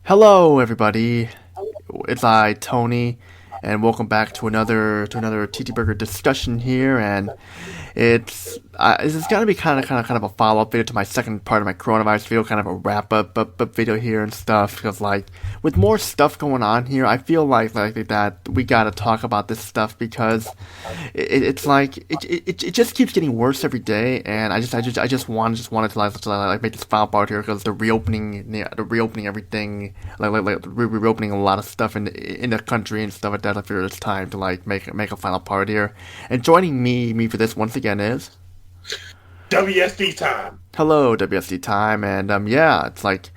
Hello, everybody. It's I, Tony, and welcome back to another TTBurger discussion here. And this is gonna be kind of a follow up video to my second part of my coronavirus video, kind of a wrap up video here and stuff. Because like with more stuff going on here, I feel like that we gotta talk about this stuff because it's like it just keeps getting worse every day, and I just wanted to make this file part here because the reopening everything reopening a lot of stuff in the country and stuff like that. I figured it's time to like make a final part here. And joining me for this once again is WSD time. hello WSD time, and yeah, it's like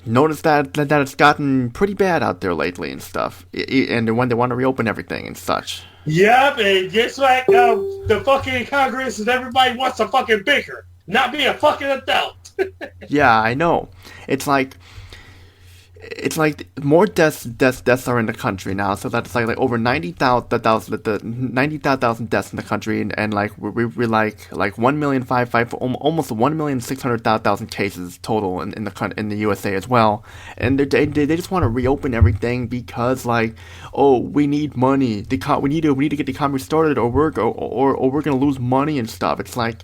notice that it's gotten pretty bad out there lately and stuff, and when they want to reopen everything and such. Yep, and just like the fucking Congress and everybody wants to fucking bicker, not be a fucking adult. Yeah, I know. It's like more deaths are in the country now, so that's like over 90,000 deaths in the country, and like we're like 1,000,000 almost 1,600,000 cases total in the USA as well, and they just want to reopen everything because like, oh, we need money, we need to get the economy started, or we're gonna lose money and stuff. It's like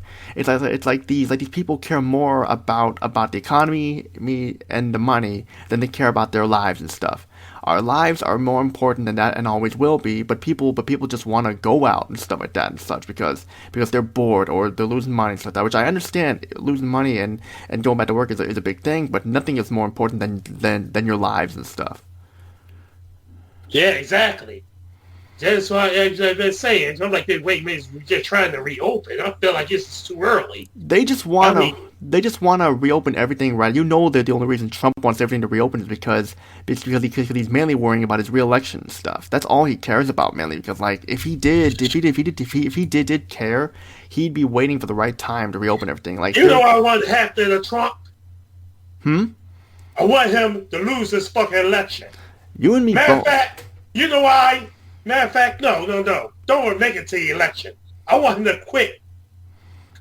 these people care more about the economy, and the money than they care about their lives and stuff. Our lives are more important than that and always will be, but people just want to go out and stuff like that and such because they're bored or they're losing money and stuff like that, which I understand. Losing money and going back to work is a big thing, but nothing is more important than your lives and stuff. Yeah, exactly. That's why I've been saying. I'm like, wait a minute, we're just trying to reopen. I feel like it's too early. They just wanna reopen everything, right? You know that the only reason Trump wants everything to reopen is because he's mainly worrying about his re-election and stuff. That's all he cares about mainly. Because like if he did care, he'd be waiting for the right time to reopen everything. Like you know, I want to happen to Trump. Hmm. I want him to lose this fucking election. You and me Matter of both. fact, you know why? Matter of fact, no. Don't make it to the election. I want him to quit.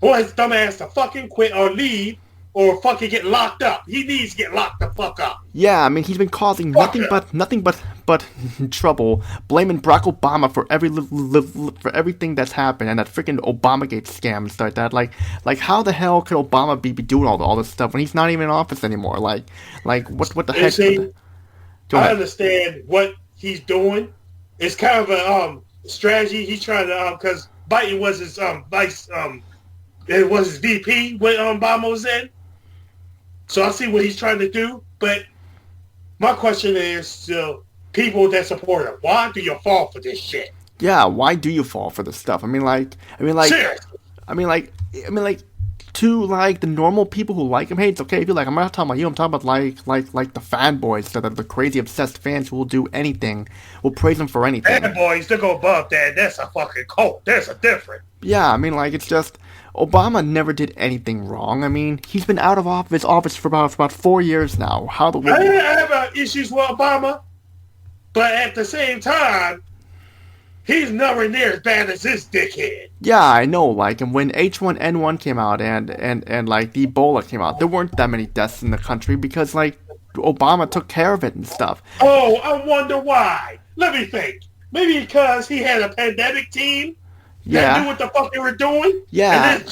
I want his dumb ass to fucking quit or leave or fucking get locked up. He needs to get locked the fuck up. Yeah, I mean he's been causing nothing but trouble, blaming Barack Obama for for everything that's happened, and that freaking Obamagate scam and stuff like that. Like how the hell could Obama be doing all this stuff when he's not even in office anymore? Like what the heck? See, I understand what he's doing. It's kind of a strategy. He's trying to because Biden was his vice it was his VP when Obama was in. So I see what he's trying to do, but my question is to people that support him: why do you fall for this shit? Yeah, why do you fall for this stuff? Seriously. I mean like to like the normal people who like him. Hey, it's okay if you like. I'm not talking about you. I'm talking about like the fanboys, the crazy obsessed fans who will do anything, will praise him for anything. Fanboys, they go above that. That's a fucking cult. There's a difference. Yeah, I mean like it's just Obama never did anything wrong. I mean he's been out of office for about 4 years now. I have issues with Obama, but at the same time, he's nowhere near as bad as this dickhead. Yeah, I know. Like, and when H1N1 came out and like the Ebola came out, there weren't that many deaths in the country because like Obama took care of it and stuff. Oh, I wonder why. Let me think. Maybe because he had a pandemic team that knew what the fuck they were doing. Yeah. And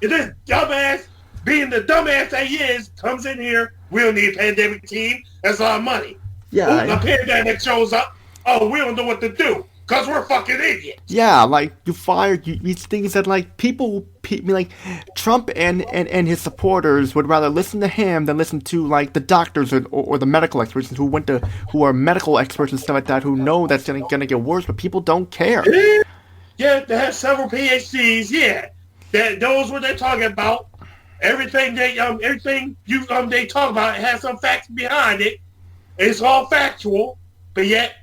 this dumbass, being the dumbass that he is, comes in here. We don't need a pandemic team. That's a lot of money. Yeah. Ooh, the pandemic shows up. Oh, we don't know what to do. Because we're fucking idiots. Yeah, like, you fired these things that, like, like, Trump and his supporters would rather listen to him than listen to, like, the doctors or the medical experts who are medical experts and stuff like that, who know that's gonna get worse, but people don't care. Yeah, they have several PhDs, yeah. That knows what they're talking about. Everything they talk about has some facts behind it. It's all factual, but yet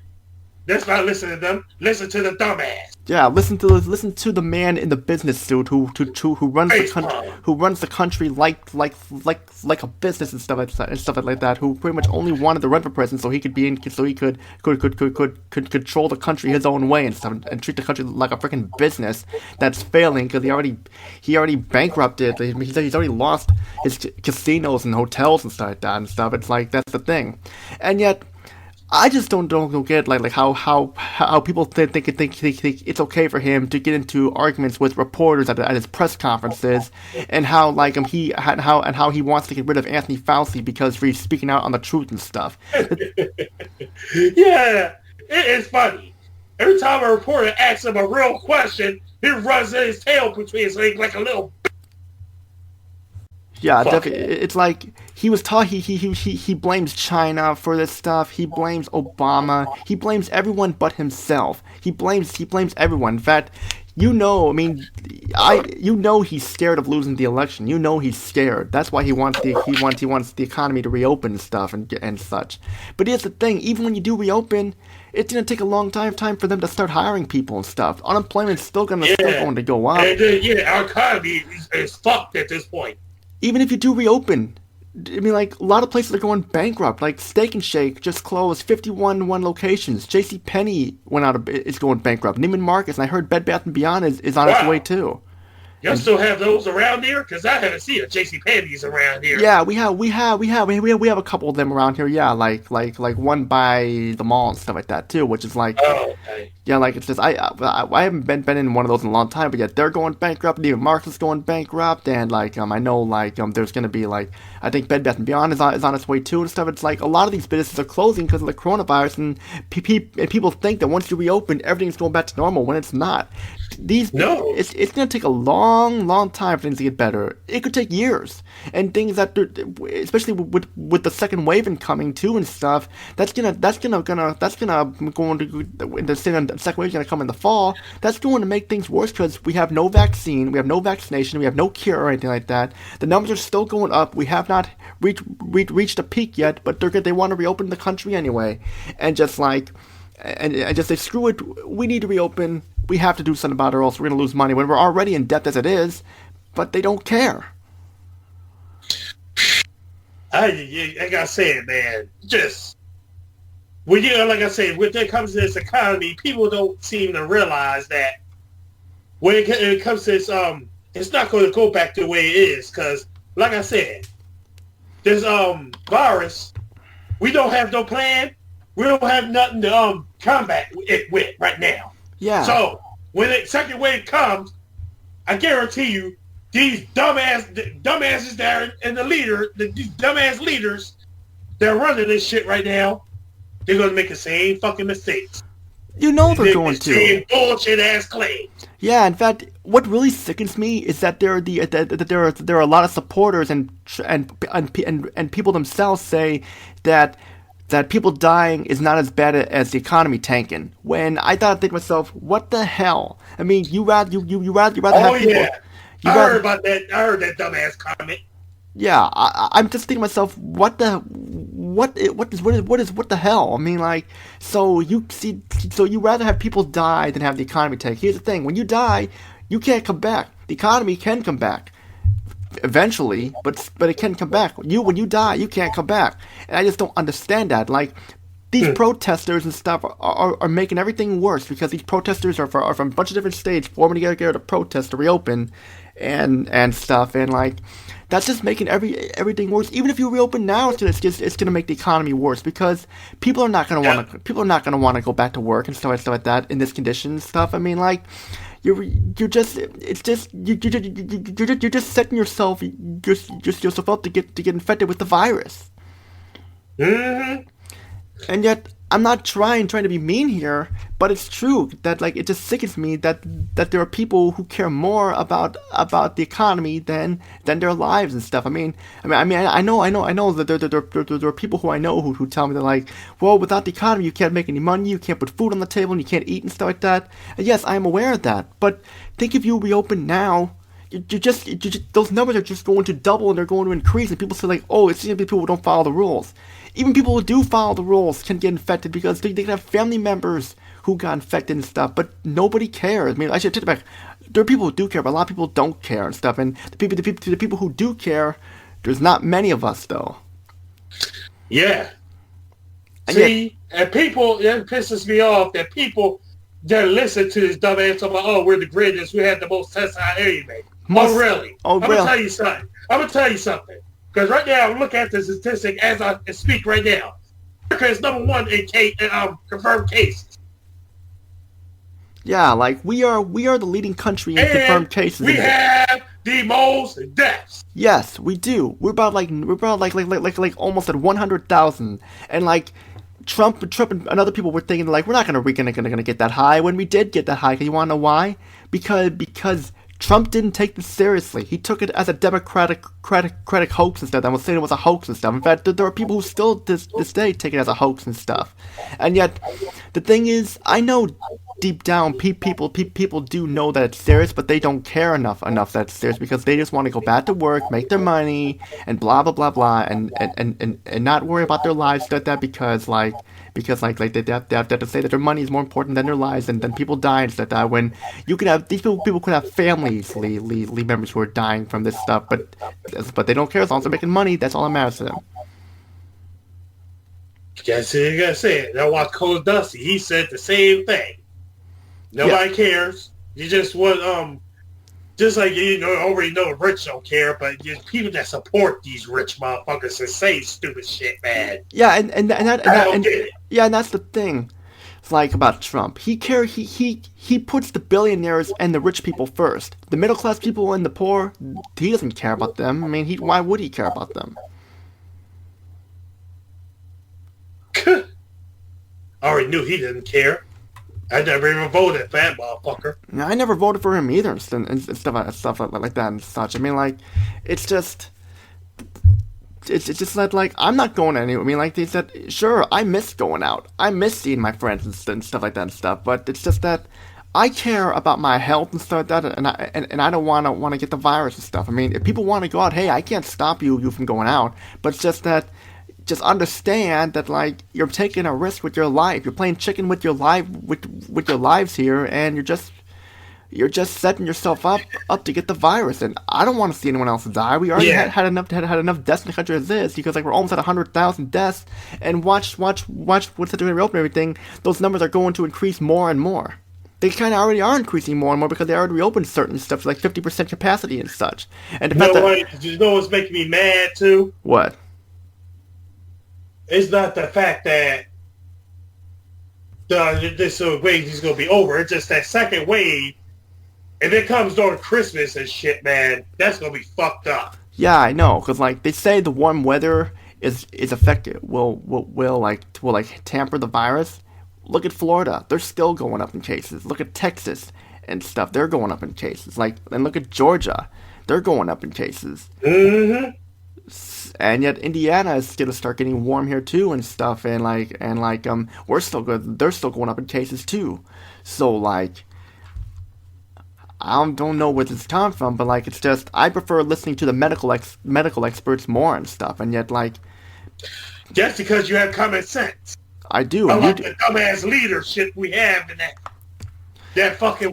Let's not listen to them. Listen to the dumbass. Yeah, listen to the man in the business suit who runs the country, like a business and stuff like that. Who pretty much only wanted to run for president so he could be in, so he could control the country his own way and stuff, and treat the country like a freaking business that's failing because he already bankrupted. He's already lost his casinos and hotels and stuff like that and stuff. It's like that's the thing, and yet. I just don't get like how people think it's okay for him to get into arguments with reporters at his press conferences, and how how he wants to get rid of Anthony Fauci because he's speaking out on the truth and stuff. Yeah, it's funny. Every time a reporter asks him a real question, he runs his tail between his legs like a little. Yeah, definitely. It's like he was taught. He blames China for this stuff. He blames Obama. He blames everyone but himself. He blames everyone. In fact, he's scared of losing the election. He's scared. That's why he wants the economy to reopen and stuff and such. But here's the thing: even when you do reopen, it's gonna take a long time for them to start hiring people and stuff. Unemployment's still going to go up. And, our economy is fucked at this point. Even if you do reopen, I mean, like, a lot of places are going bankrupt. Like, Steak and Shake just closed 51 locations. JCPenney is going bankrupt. Neiman Marcus, and I heard Bed Bath & Beyond is on its way, too. Y'all still have those around here? Because I haven't seen a JCPenney's around here. Yeah, we have a couple of them around here. Yeah, like one by the mall and stuff like that too, which is like, okay. Yeah, like it's just I haven't been in one of those in a long time, but yet they're going bankrupt. Neiman Marcus is going bankrupt, and like I know like there's gonna be like I think Bed Bath & Beyond is on its way too and stuff. It's like a lot of these businesses are closing because of the coronavirus, and people think that once you reopen, everything's going back to normal when it's not. It's gonna take a long time for things to get better. It could take years, and things that, especially with the second wave incoming too and stuff, that's gonna go into the second wave is gonna come in the fall. That's going to make things worse because we have no vaccine, we have no vaccination, we have no cure or anything like that. The numbers are still going up. We have not reached a peak yet, but they want to reopen the country anyway, and just say screw it. We need to reopen. We have to do something about it, or else we're going to lose money when we're already in debt as it is. But they don't care. I gotta say it, man. Just like I said, when it comes to this economy, people don't seem to realize that when it comes to this, it's not going to go back to the way it is. Because, like I said, this virus, we don't have no plan. We don't have nothing to combat it with right now. Yeah. So when the second wave comes, I guarantee you, these dumbasses that are in these dumbass leaders that are running this shit right now, they're gonna make the same fucking mistakes. They're going to. Same bullshit ass claims. Yeah, in fact, what really sickens me is that there are a lot of supporters and people themselves say that people dying is not as bad as the economy tanking. When I think to myself, what the hell? I mean, you rather have people. I heard about that. I heard that dumbass comment. Yeah, I'm just thinking to myself, what the hell? I mean, like, so you rather have people die than have the economy tank. Here's the thing: when you die, you can't come back. The economy can come back eventually, but it can come back. When you die, you can't come back, and I just don't understand that. Like, these protesters and stuff are making everything worse because these protesters are from a bunch of different states forming together to protest to reopen and stuff, and like that's just making everything worse. Even if you reopen now, it's gonna make the economy worse because people are not gonna want to go back to work and stuff like that in this condition and stuff. I mean, like. You're just setting yourself up to get infected with the virus. Mm-hmm. And yet I'm not trying to be mean here, but it's true that like it just sickens me that there are people who care more about the economy than their lives and stuff. I mean I know that there are people who I know who tell me that like, well, without the economy you can't make any money, you can't put food on the table, and you can't eat and stuff like that. And yes, I am aware of that. But think if you reopen now, those numbers are just going to double and they're going to increase. And people say like, oh, it's gonna be people who don't follow the rules. Even people who do follow the rules can get infected because they can have family members who got infected and stuff. But nobody cares. I mean, I should take it back. There are people who do care, but a lot of people don't care and stuff. And the people who do care, there's not many of us though. Yeah. See, and people, it pisses me off that people that listen to this dumbass talking about, oh, we're the greatest, we had the most tests out of anybody. Oh, really? Oh, I'm really? gonna tell you something. Because right now, I'm looking at the statistic as I speak right now. America is number one in confirmed cases. Yeah, like we are the leading country in confirmed cases. We have the most deaths. Yes, we do. We're about like almost at 100,000, and like Trump and other people were thinking like we're not gonna get that high. When we did get that high, you wanna know why? Because Trump didn't take this seriously. He took it as a democratic hoax and stuff. I was saying it was a hoax and stuff. In fact, there are people who still this day take it as a hoax and stuff. And yet, the thing is, I know deep down people do know that it's serious, but they don't care enough that it's serious because they just want to go back to work, make their money, and blah blah blah blah, and not worry about their lives because they have to say that their money is more important than their lives and then people die and stuff. That when you could have these people could have families, members who are dying from this stuff, but they don't care as long as they're making money. That's all that matters to them. You gotta say it. Now watch Cold Dusty. He said the same thing. Nobody cares. You just want just like already know the rich don't care, but just people that support these rich motherfuckers and say stupid shit, man. Yeah, and that's the thing. It's like about Trump. He puts the billionaires and the rich people first. The middle class people and the poor, he doesn't care about them. I mean, why would he care about them? I already knew he didn't care. I never even voted for that motherfucker. Yeah, I never voted for him either, and stuff like that and such. I mean, like, it's just that, like, I'm not going anywhere. I mean, like, they said, sure, I miss going out. I miss seeing my friends and stuff like that and stuff, but it's just that I care about my health and stuff like that, and I don't want to get the virus and stuff. I mean, if people want to go out, hey, I can't stop you from going out, but it's just that, just understand that, like, you're taking a risk with your life. You're playing chicken with your life, with your lives here, and you're just setting yourself up to get the virus. And I don't want to see anyone else die. We already had enough deaths in the country as is, because like we're almost at 100,000 deaths. And watch once they reopen everything, those numbers are going to increase more and more. They kind of already are increasing more and more because they already reopened certain stuff like 50% capacity and such. And you know what's making me mad too? What? It's not the fact that this wave is going to be over. It's just that second wave, if it comes during Christmas and shit, man, that's going to be fucked up. Yeah, I know, because like they say the warm weather is effective. Will tamper the virus. Look at Florida; they're still going up in cases. Look at Texas and stuff; they're going up in cases. And look at Georgia; they're going up in cases. Mm-hmm. And yet Indiana is gonna start getting warm here too and stuff, and we're still good. They're still going up in cases too. So like, I don't know where this comes from, but like it's just I prefer listening to the medical experts more and stuff. And yet like, just because you have common sense. I do. I like the dumbass leadership we have in that fucking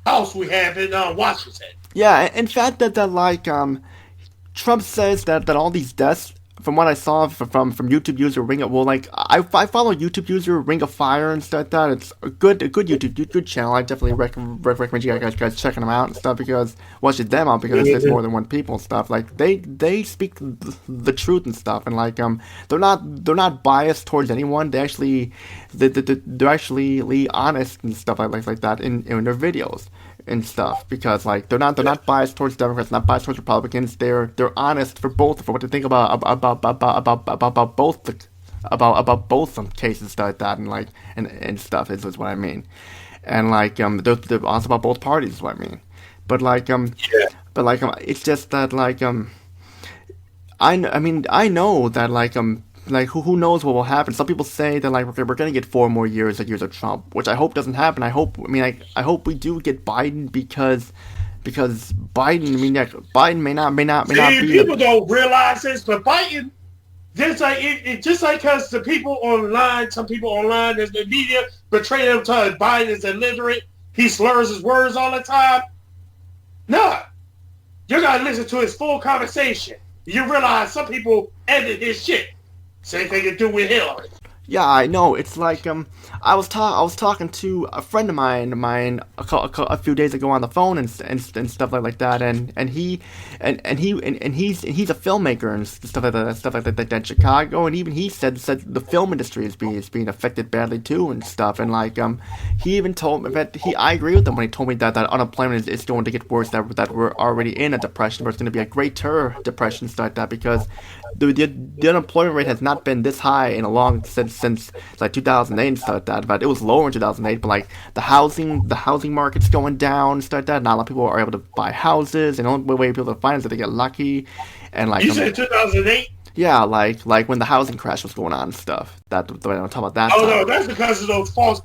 house we have in Washington. Yeah, in fact that like Trump says that all these deaths, from what I saw from YouTube user Ring of, well, like I follow YouTube user Ring of Fire and stuff like that. It's a good good channel. I definitely recommend you guys checking them out and stuff, because watching them out because there's more than one people and stuff. Like they speak the truth and stuff, and like they're not biased towards anyone. They're actually honest and stuff like that in their videos and stuff, because like they're not biased towards Democrats, not biased towards Republicans. They're honest for what they think about both cases like that, and like and stuff is what I mean. And like they're honest about both parties is what I mean. But like it's just that like I know that like who knows what will happen. Some people say that like we're gonna get 4 more years of Trump, which I hope doesn't happen. I hope we do get Biden, because because Biden. I mean, yeah, Biden may not be. People don't realize this, but Biden, just like just like because the people online, some people online, there's the media betray them to Biden is illiterate. He slurs his words all the time. No, you gotta listen to his full conversation. You realize some people edit his shit. Same thing to do with Hillary. Yeah, I know. It's like I was talking to a friend of mine a few days ago on the phone and stuff like that, and he's a filmmaker and stuff like that in Chicago, and even he said the film industry is being affected badly too and stuff, and like he even told me that I agree with him when he told me that unemployment is going to get worse, that we're already in a depression, where it's going to be a greater depression stuff like that, because the unemployment rate has not been this high in a long since like 2008 and stuff like that. But it was lower in 2008. But like the housing market's going down and stuff like that. Not a lot of people are able to buy houses, and the only way people to find is that they get lucky. And like you said 2008. Yeah, like when the housing crash was going on and stuff. That I'm talking about that. Oh time. No, that's because of those false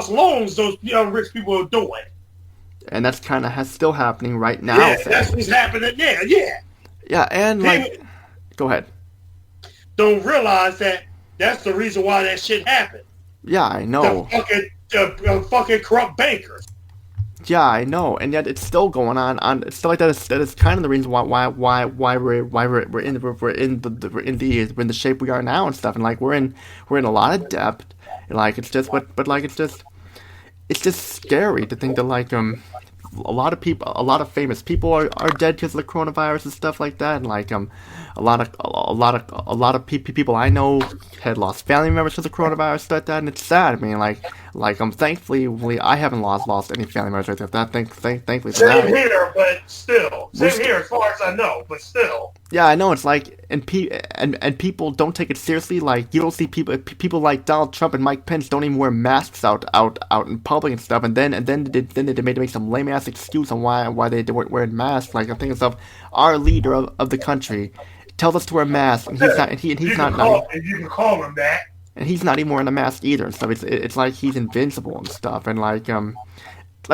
loans those rich people are doing. And that's kind of still happening right now. Yeah, that's what's happening there. Yeah. Yeah, and like, go ahead. Don't realize that that's the reason why that shit happened. Yeah, I know. The fucking corrupt bankers. Yeah, I know, and yet it's still going on. It's still like that. That is kind of the reason why we're in the shape we are now and stuff. And like we're in a lot of debt. And like it's just it's just scary to think that like a lot of famous people are dead because of the coronavirus and stuff like that, and like a lot of people I know had lost family members because of coronavirus stuff like that, and it's sad. I mean, thankfully I haven't lost any family members right there. Thankfully for that. Same here, but still, same here as far as I know, but still. Yeah, I know. It's like, and people don't take it seriously. Like, you don't see people like Donald Trump and Mike Pence don't even wear masks out in public and stuff. And then they make some lame ass excuse on why they weren't wearing masks. Like, I'm thinking of our leader of the country tells us to wear masks, and he's not. And he's not. You can call him that. And he's not even wearing a mask either and stuff. It's like he's invincible and stuff. And like I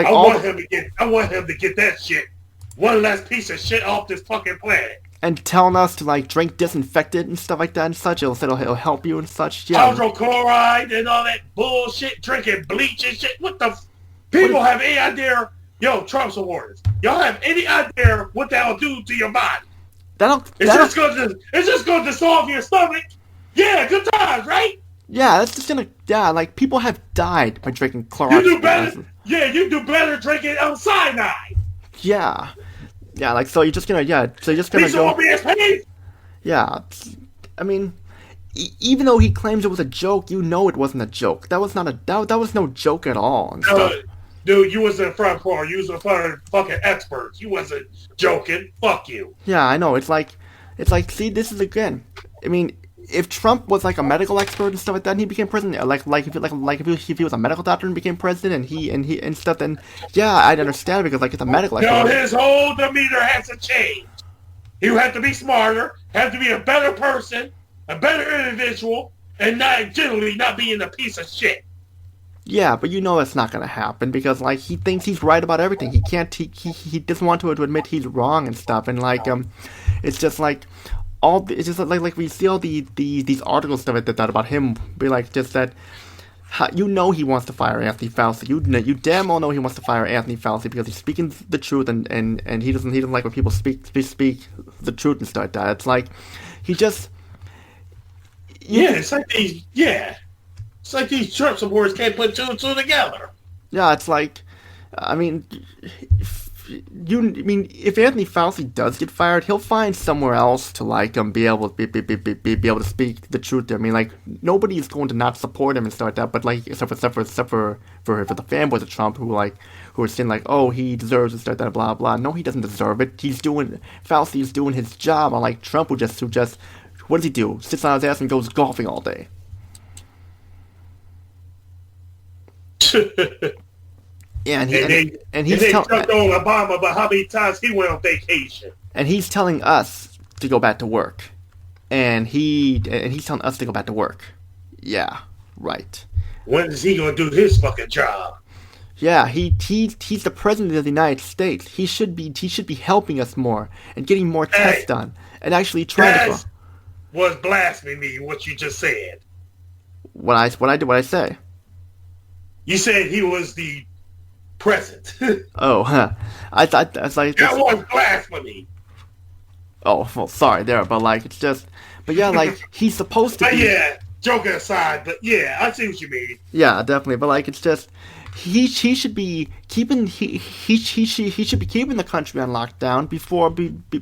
want him to get that shit, one last piece of shit off this fucking planet. And telling us to like drink disinfectant and stuff like that and such. It'll help you and such. Yeah. Hydrochloride and all that bullshit. Drinking bleach and shit. What the? People have any idea? Yo, Trump supporters, y'all have any idea what that'll do to your body? It's just going to dissolve your stomach. Yeah, good times, right? Yeah, that's just gonna. Yeah, like people have died by drinking chloride. You do better. Yeah, you do better drinking cyanide. Yeah. Yeah, like, so you're just gonna go... Yeah, I mean, even though he claims it was a joke, you know it wasn't a joke. That was no joke at all. And stuff. Dude, you was in front for you was in front of fucking experts. You wasn't joking. Fuck you. Yeah, I know. It's like, see, this is again. I mean, if Trump was like a medical expert and stuff like that, and he became president, if he was a medical doctor and became president, and stuff, then yeah, I'd understand, because like it's a medical expert. No, his whole demeanor has to change. He would have to be smarter, have to be a better person, a better individual, and generally not being a piece of shit. Yeah, but you know that's not gonna happen, because like he thinks he's right about everything. He can't. He doesn't want to admit he's wrong and stuff, and like it's just like. It's just like we see all these articles stuff like that about him be like just that you know he wants to fire Anthony Fauci. You damn well know he wants to fire Anthony Fauci because he's speaking the truth and he doesn't like when people speak the truth and stuff like that. It's like he just it's like these Trump supporters can't put two and two together. Yeah, it's like I mean if Anthony Fauci does get fired, he'll find somewhere else to like be able to speak the truth. I mean, like nobody's going to not support him and stuff like that. But like except for the fanboys of Trump who are saying like, oh, he deserves it, stuff like that, blah blah. No, he doesn't deserve it. Fauci is doing his job. Unlike Trump, who just what does he do? Sits on his ass and goes golfing all day. Yeah, and he's jumped on Obama about how many times he went on vacation. And he's telling us to go back to work, and he's telling us to go back to work. Yeah, right. When is he gonna do his fucking job? Yeah, he's the president of the United States. He should be helping us more and getting more tests Hey, done and actually trying to. that was blasphemy. What you just said. What I say? You said he was the president. Oh, huh. I was like That this. was blasphemy. Oh, well, sorry there, but like it's just, but yeah, like he's supposed to But be. yeah, joking aside, but yeah, I see what you mean. Yeah, definitely. But like, it's just he should be keeping he should be keeping the country on lockdown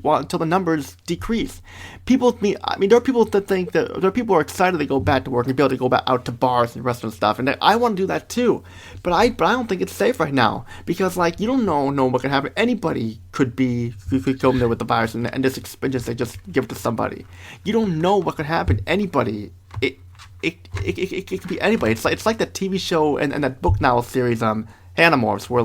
well, until the numbers decrease. I mean, there are people that think that there are people who are excited to go back to work and be able to go back out to bars and restaurants and stuff, and I want to do that too. But I don't think it's safe right now because like you don't know what could happen. Anybody could go in there with the virus and just give it to somebody. You don't know what could happen. Anybody. It could be anybody. It's like that TV show and that book novel series Animorphs where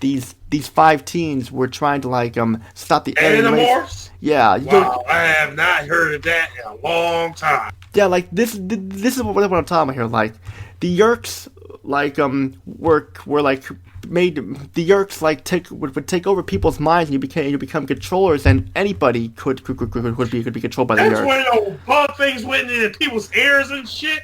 these five teens were trying to stop the alien race. Animorphs? Yeah. Wow, I have not heard of that in a long time. Yeah, like this is what I'm talking about here. Like the Yerks were like made the Yerks would take over people's minds and you become controllers and anybody could be controlled by the That's Yerks. when those bug things went into people's ears and shit.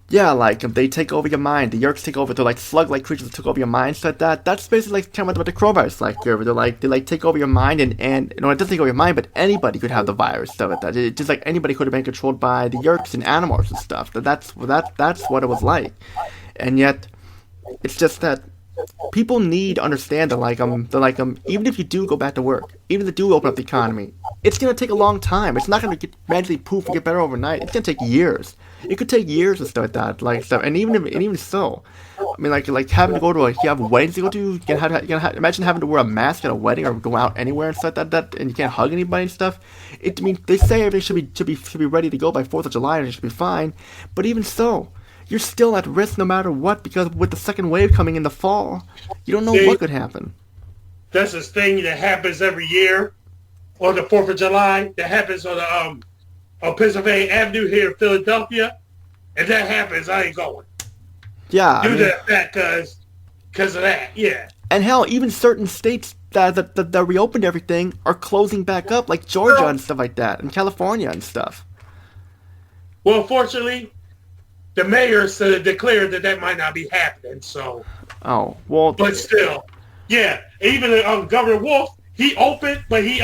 Yeah, like they take over your mind. The Yerks take over. They're like slug-like creatures that took over your mind. So that's basically like kind of what the coronavirus like here. They take over your mind and it doesn't take over your mind, but anybody could have the virus. So that just like anybody could have been controlled by the Yerks and Animorphs and stuff. That's what it was like, and yet it's just that people need to understand that even if you do go back to work, even if you do open up the economy, it's gonna take a long time. It's not gonna get magically poof and get better overnight. It's gonna take years. It could take years and stuff like that, and even so, I mean, like having to go to you have weddings to go to. You can imagine having to wear a mask at a wedding or go out anywhere and stuff like that, and you can't hug anybody and stuff. I mean, they say everything should be ready to go by 4th of July and it should be fine, but even so, you're still at risk no matter what because with the second wave coming in the fall, you don't know what could happen. That's this thing that happens every year on the 4th of July. That happens on Pennsylvania Avenue here in Philadelphia. And that happens, I ain't going. Yeah. Do that because of that, yeah. And hell, even certain states that reopened everything are closing back up, like Georgia and stuff like that, and California and stuff. Well, unfortunately, the mayor declared that might not be happening, so. Oh, well. But still, yeah. Even Governor Wolf, he opened, but he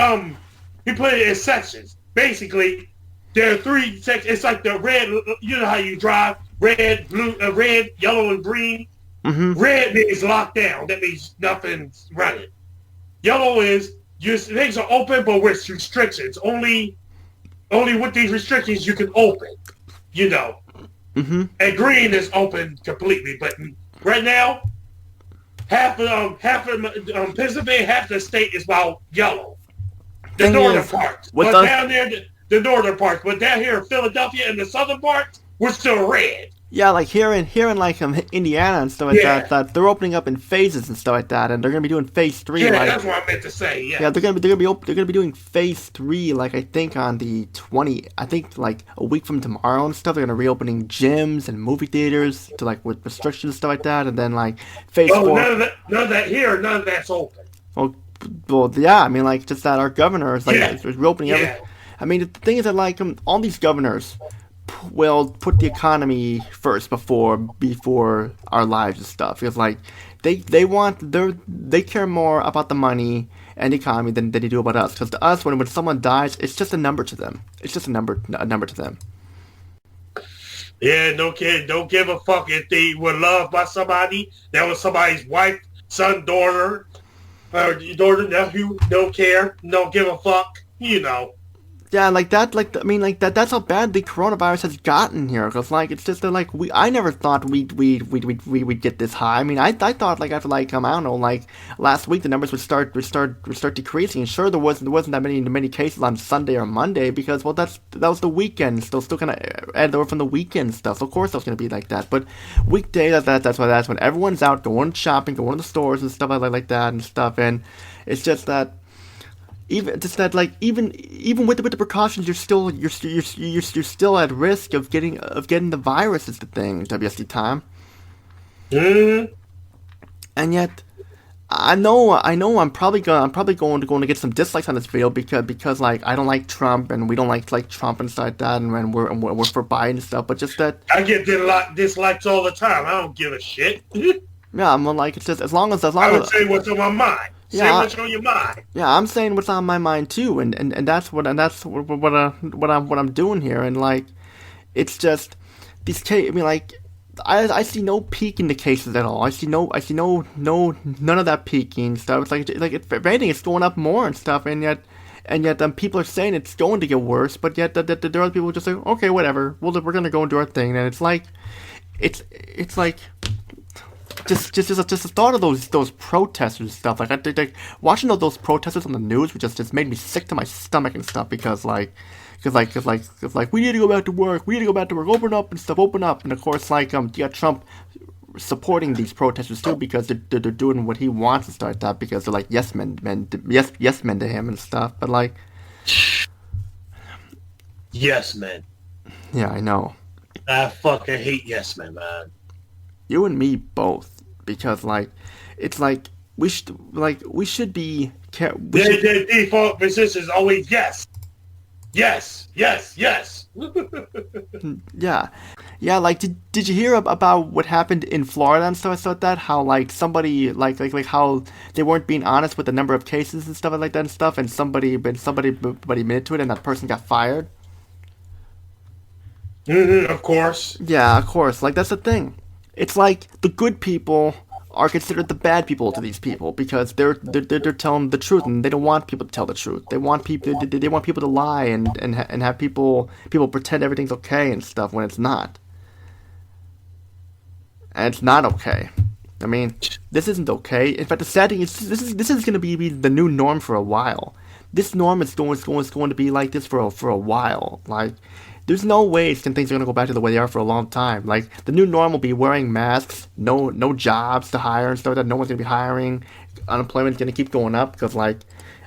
put it in sections. Basically, there are 3 sections. It's like the red, you know how you drive, red, blue, red, yellow, and green. Mm-hmm. Red means locked down. That means nothing's running. Yellow is things are open, but with restrictions. Only with these restrictions you can open. You know. Mm-hmm. And green is open completely. But right now, half of Pennsylvania, half the state is about yellow. The northern parts. But down there, the northern parts. But down here in Philadelphia and the southern parts, we're still red. Yeah, like here in Indiana and stuff like that they're opening up in phases and stuff like that, and they're gonna be doing phase 3. Yeah, that's what I meant to say. Yeah. Yeah, they're gonna be doing phase 3 like I think on the 20. I think like a week from tomorrow and stuff. They're gonna reopening gyms and movie theaters to like with restrictions and stuff like that, and then like phase 4. None of that here. None of that's open. Well, yeah. I mean, like just that our governor is is reopening everything. I mean, the thing is that like all these governors will put the economy first before our lives and stuff. Because like they care more about the money and the economy than they do about us. Because to us, when someone dies, it's just a number to them. It's just a number to them. Yeah, no kid, don't give a fuck if they were loved by somebody. That was somebody's wife, son, daughter, nephew. Don't care. Don't give a fuck. You know. Yeah, like that, like, I mean, like, that's how bad the coronavirus has gotten here, because, like, it's just that, like, I never thought we'd get this high. I mean, I thought, like, after, like, I don't know, like, last week the numbers would start decreasing. Sure, there wasn't that many cases on Sunday or Monday, because, well, that was the weekend, still kind of added over from the weekend stuff, so of course it was going to be like that, but weekday, that's when everyone's out, going shopping, going to the stores and stuff like that and stuff, and it's just that, even with the precautions, you're still at risk of getting the virus. Is the thing, WSD time. Mm-hmm. And yet, I know, I'm probably going to get some dislikes on this video because like I don't like Trump and we don't like Trump and stuff like that, and we're for Biden and stuff. But just that, I get dislikes all the time. I don't give a shit. yeah, I'm like it's just as I long would as say what's on my mind. Say yeah, what's on your mind. yeah, I'm saying what's on my mind too, and that's what I'm doing here, and like it's just these case. I mean, like I see no peak in the cases at all. I see no none of that peaking stuff. It's like if anything, it's going up more and stuff, and yet people are saying it's going to get worse, but yet there are people who just say okay, whatever, we're gonna go and do our thing, and it's like it's like just the thought of those protesters and stuff. Like I think like, watching those protesters on the news, which just made me sick to my stomach and stuff because we need to go back to work. We need to go back to work. Open up and stuff. Open up. And of course, like you got Trump supporting these protesters too because they're doing what he wants and stuff like that because they're like yes men to him and stuff. But like Yes, man. yeah, I know. I fucking hate yes men, man. You and me both because like it's like we should be Their default position is always yes. Yes, yes, yes. yeah, yeah. Like, did you hear about what happened in Florida and stuff like that? How like somebody like how they weren't being honest with the number of cases and stuff like that and stuff, and somebody admitted to it, and that person got fired. Of course. Yeah, of course. Like that's the thing. It's like the good people are considered the bad people to these people because they're telling the truth and they don't want people to tell the truth. They want people to lie and have people pretend everything's okay and stuff when it's not. And it's not okay. I mean, this isn't okay. In fact, the sad thing is this is going to be the new norm for a while. This norm is going to be like this for a while. Like there's no way things are gonna go back to the way they are for a long time. Like the new norm will be wearing masks, no jobs to hire and stuff like that. No one's gonna be hiring. Unemployment's gonna keep going up because like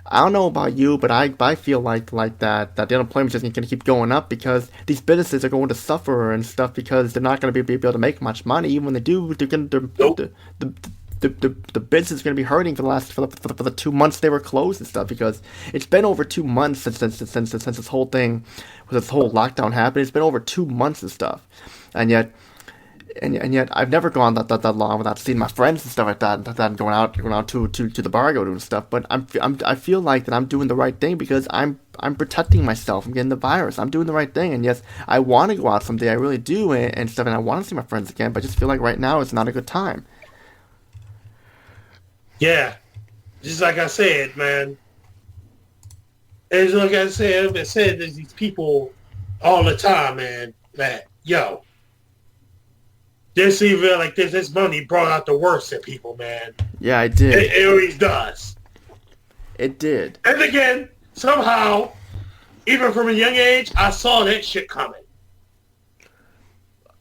I don't know about you, but I feel like that the unemployment's just gonna keep going up because these businesses are going to suffer and stuff because they're not gonna be able to make much money. Even when they do, Nope. the business is going to be hurting for the 2 months they were closed and stuff because it's been over 2 months since this whole thing, this whole lockdown happened. It's been over 2 months and stuff, and yet I've never gone that long without seeing my friends and stuff like that, and going out to the bar go doing stuff. But I feel like that I'm doing the right thing because I'm protecting myself from getting the virus. I'm doing the right thing, and yes, I want to go out someday. I really do and stuff, and I want to see my friends again. But I just feel like right now it's not a good time. Yeah. Just like I said, man. It's like I said, there's these people all the time, man, that, yo, this even like this money brought out the worst in people, man. Yeah, I did. It always does. It did. And again, somehow, even from a young age, I saw that shit coming.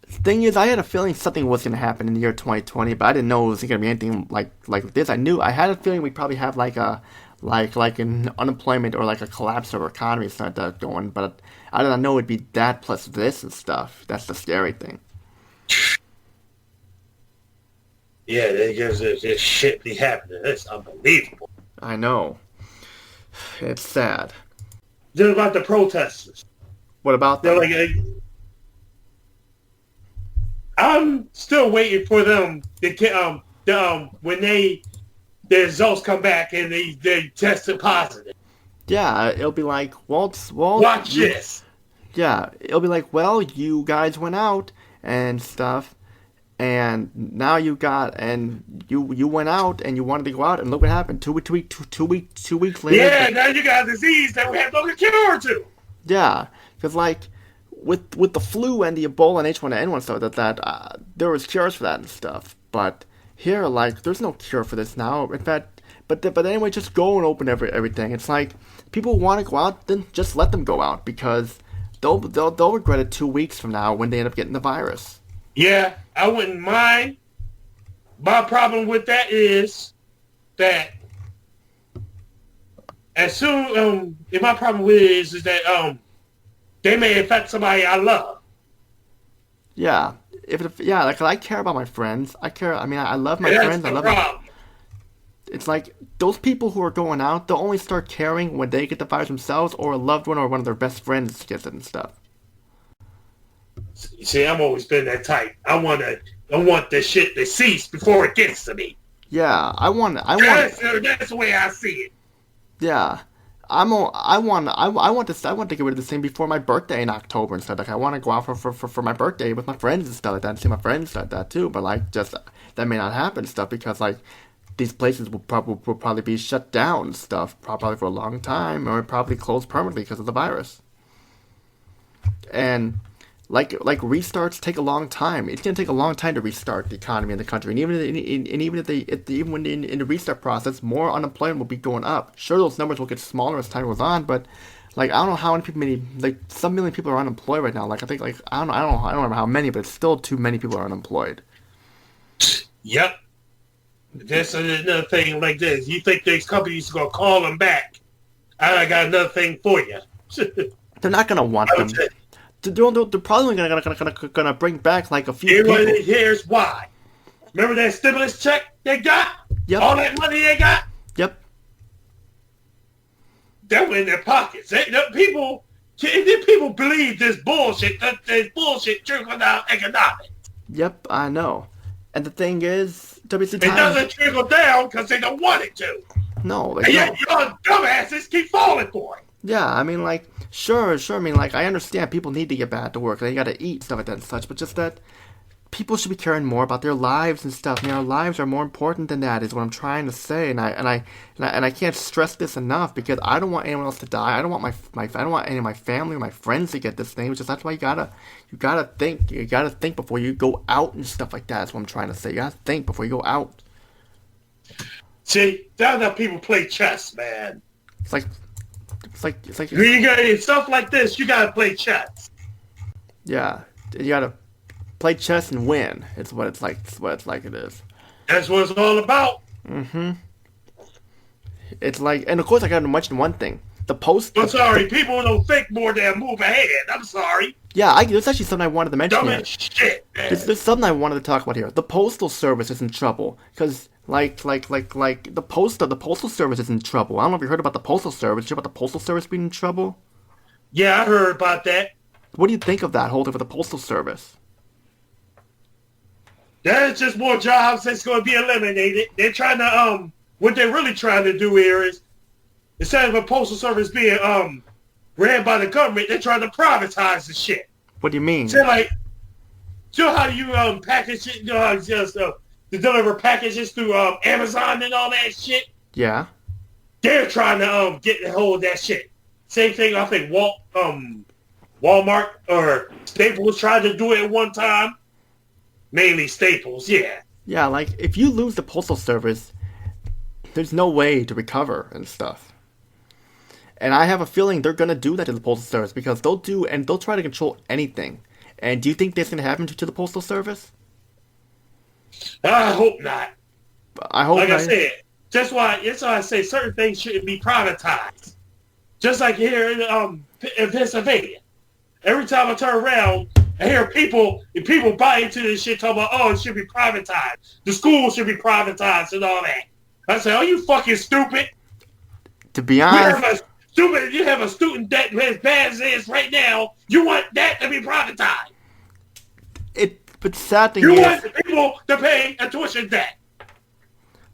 Thing is, I had a feeling something was going to happen in the year 2020, but I didn't know it was going to be anything like this. I had a feeling we'd probably have like an unemployment or like a collapse of our economy start that going, but I didn't know it'd be that plus this and stuff. That's the scary thing. Yeah, this shit be happening. It's unbelievable. I know. It's sad. Just about the protesters. What about They're them? like, I'm still waiting for them to when their results come back and they tested positive. Yeah, it'll be like, well, Watch this. Yeah, it'll be like, well, you guys went out and stuff, and now you went out and you wanted to go out and look what happened. 2 weeks later. Yeah, now you got a disease that we have no cure to. Yeah, because like with the flu and the Ebola and H1N1 stuff that there was cures for that and stuff, but here like there's no cure for this now. In fact, but anyway, just go and open everything. It's like people want to go out, then just let them go out because they'll regret it 2 weeks from now when they end up getting the virus. Yeah, I wouldn't mind. My problem with that is that as soon my problem with it is that they may affect somebody I love. Yeah, yeah, like I care about my friends. I care. I mean, I love my That's friends. I the love. problem. It's like those people who are going out, they'll only start caring when they get the virus themselves, or a loved one or one of their best friends gets it and stuff. See, I've always been that type. I want the shit to cease before it gets to me. Yeah, That's the way I see it. Yeah, I want to get rid of this thing before my birthday in October and stuff. Like I want to go out for my birthday with my friends and stuff like that, and see my friends like that too. But like, just that may not happen and stuff because like these places will probably be shut down and stuff probably for a long time, or probably closed permanently because of the virus. And like restarts take a long time. It's gonna take a long time to restart the economy in the country, and even even when in the restart process, more unemployment will be going up. Sure, those numbers will get smaller as time goes on, but like I don't know how many like some million people are unemployed right now. Like I think like I don't remember how many, but it's still too many people are unemployed. Yep. That's another thing like this. You think these companies are gonna call them back? I got another thing for you. They're not gonna want them. They're probably gonna bring back like a few people. Here's why. Remember that stimulus check they got? Yep. All that money they got? Yep. That went in their pockets. People believe this bullshit. This bullshit trickle down economics. Yep, I know. And the thing is, It doesn't trickle down because they don't want it to. No, and yet your dumbasses keep falling for it. Yeah, I mean, like, sure. I mean, like, I understand people need to get back to work. They gotta eat, stuff like that and such. But just that people should be caring more about their lives and stuff. I mean, our lives are more important than that, is what I'm trying to say. And I can't stress this enough because I don't want anyone else to die. I don't want I don't want any of my family or my friends to get this thing. Which is that's why you gotta think before you go out and stuff like that. That's what I'm trying to say. You gotta think before you go out. See, that's how people play chess, man. It's like you got stuff like this. You gotta play chess. Yeah, you gotta play chess and win. It's what it's like. It's what it's like. It is. That's what it's all about. Mm-hmm. It's like, and of course, I gotta mention one thing. I'm sorry, people don't think more than move ahead. I'm sorry. Yeah, there's actually something I wanted to mention here. Shit, man. There's something I wanted to talk about here. The Postal Service is in trouble because, the Postal Service is in trouble. I don't know if you heard about the Postal Service. Did you hear about the Postal Service being in trouble? Yeah, I heard about that. What do you think of that whole thing for the Postal Service? There's just more jobs that's going to be eliminated. They're trying to, what they're really trying to do here is, instead of a Postal Service being, ran by the government, they're trying to privatize the shit. What do you mean? So, like, you know how you, package it, you know how just, to deliver packages through, Amazon and all that shit? Yeah. They're trying to, get a hold of that shit. Same thing, I think, Walmart or Staples tried to do it at one time. Mainly Staples, yeah. Yeah, like, if you lose the Postal Service, there's no way to recover and stuff. And I have a feeling they're going to do that to the Postal Service because they'll try to control anything. And do you think that's going to happen to the Postal Service? I hope not. I hope like not. I said, that's why I say certain things shouldn't be privatized. Just like here in Pennsylvania. Every time I turn around, I hear people buy into this shit talking about, oh, it should be privatized. The school should be privatized and all that. I say, are you fucking stupid? To be honest, you have a student debt as bad as it is right now. You want that to be privatized. But sad thing you want people to pay a tuition debt.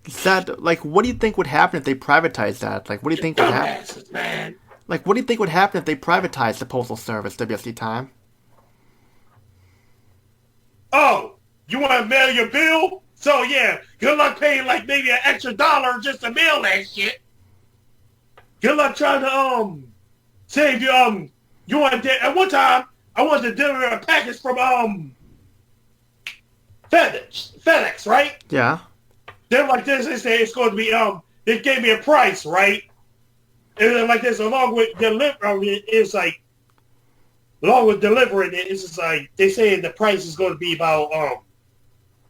Sad, like, what do you think would happen if they privatized that? Like, what do you think would happen? Man. Like, what do you think would happen if they privatized the Postal Service, WSDTYME? Oh, you want to mail your bill? So, yeah, good luck paying, like, maybe an extra $1 just to mail that shit. Good luck trying to, save you, at one time, I wanted to deliver a package from, FedEx, right? Yeah. They're like this, they say it's going to be, they gave me a price, right? And then like this, along with delivering it, it's just like, they say the price is going to be about,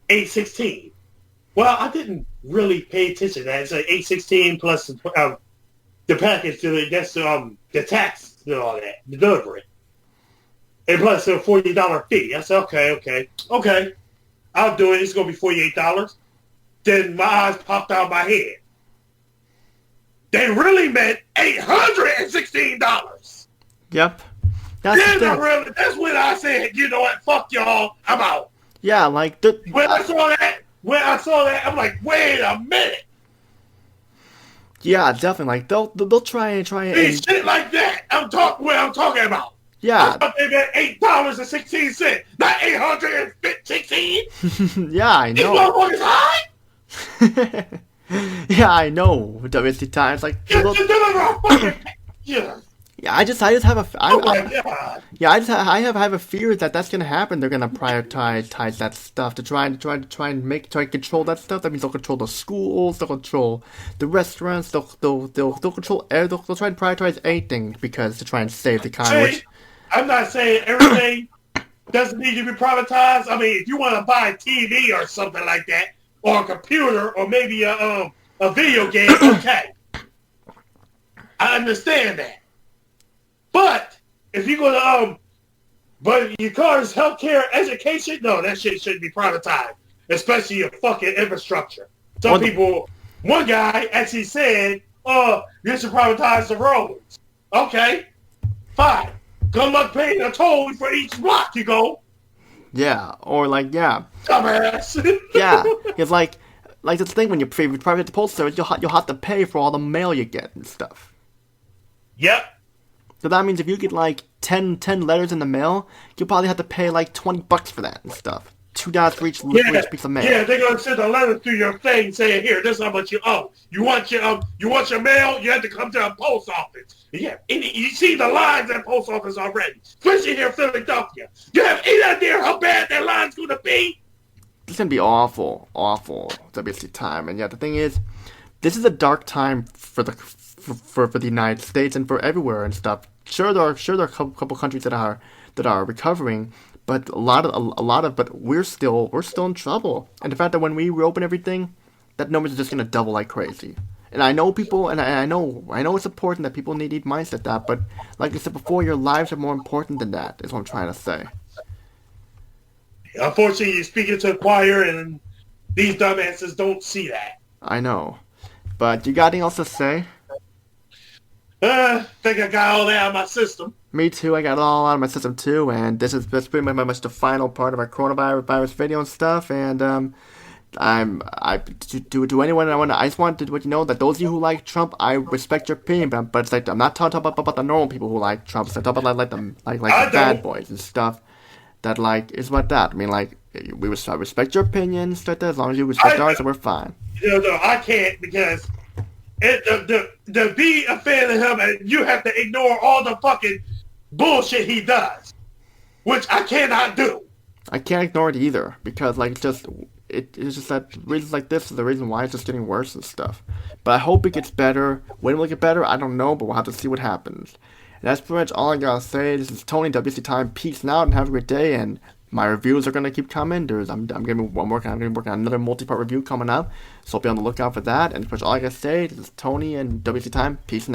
$8.16. Well, I didn't really pay attention to that. It's like $8.16 plus the package, that's the tax and all that, the delivery. and plus a $40 fee. I said, okay, I'll do it. It's gonna be $48. Then my eyes popped out of my head. They really meant $816. Yep. That's when I said, you know what, fuck y'all, I'm out. Yeah, like when I saw that, I'm like, wait a minute. Yeah, definitely. Like they'll try and shit like that. I'm talking about. Yeah. I thought they meant $8.16, not $816. Yeah, I know. These motherfuckers high. Yeah, I know. WSDTYME, it's like yeah. Yeah, I just have a. Oh my God. Yeah, I have a fear that that's gonna happen. They're gonna prioritize that stuff to try and control that stuff. That means they'll control the schools, they'll control the restaurants, they'll control they'll try and prioritize anything because to try and save the economy. I'm not saying everything doesn't need to be privatized. I mean, if you want to buy a TV or something like that, or a computer, or maybe a video game, okay, I understand that. But if you're gonna but your car's healthcare, education, no, that shit shouldn't be privatized, especially your fucking infrastructure. One guy actually said, "Oh, you should privatize the roads." Okay, fine. Good luck paying a toll for each block you go. Yeah, or like dumbass. Yeah, it's like this thing when you private the postal service, you'll have to pay for all the mail you get and stuff. Yep. So that means if you get like 10 letters in the mail, you'll probably have to pay like $20 for that and stuff. $2 for each piece of mail. Yeah, they're gonna send a letter through your thing saying, "Here, this is how much you owe. You want your mail? You have to come to a post office." Yeah, and you see the lines at post office already, especially here in Philadelphia. You have any idea how bad that line's gonna be? It's gonna be awful WSDTYME. And yeah, the thing is, this is a dark time for the United States and for everywhere and stuff. Sure, there are a couple countries that are recovering, but but we're still in trouble. And the fact that when we reopen everything, that numbers are just gonna double like crazy. And I know people, and I know it's important that people need mindset that, but like I said before, your lives are more important than that. Is what I'm trying to say. Unfortunately, you're speaking to a choir, and these dumbasses don't see that. I know, but you got anything else to say? Think I got all that out of my system. Me too. I got it all out of my system too, and that's pretty much the final part of our coronavirus video and stuff. And to anyone I just wanted to let you know that those of you who like Trump, I respect your opinion, but it's like I'm not talking about the normal people who like Trump. So I'm talking about the bad boys and stuff. That is what that. I mean, like I respect your opinion, stuff like that. As long as you respect ours, so we're fine. No, I can't because. To be a fan of him, you have to ignore all the fucking bullshit he does, which I cannot do. I can't ignore it either because it's just that reasons like this is the reason why it's just getting worse and stuff. But I hope it gets better. When will it get better? I don't know, but we'll have to see what happens. And that's pretty much all I gotta say. This is Tony, WSDTYME. Peace out and have a great day. And my reviews are gonna keep coming. I'm gonna be working on another multi-part review coming up, so be on the lookout for that. And that's all I gotta say. This is Tony and WSDTYME. Peace out.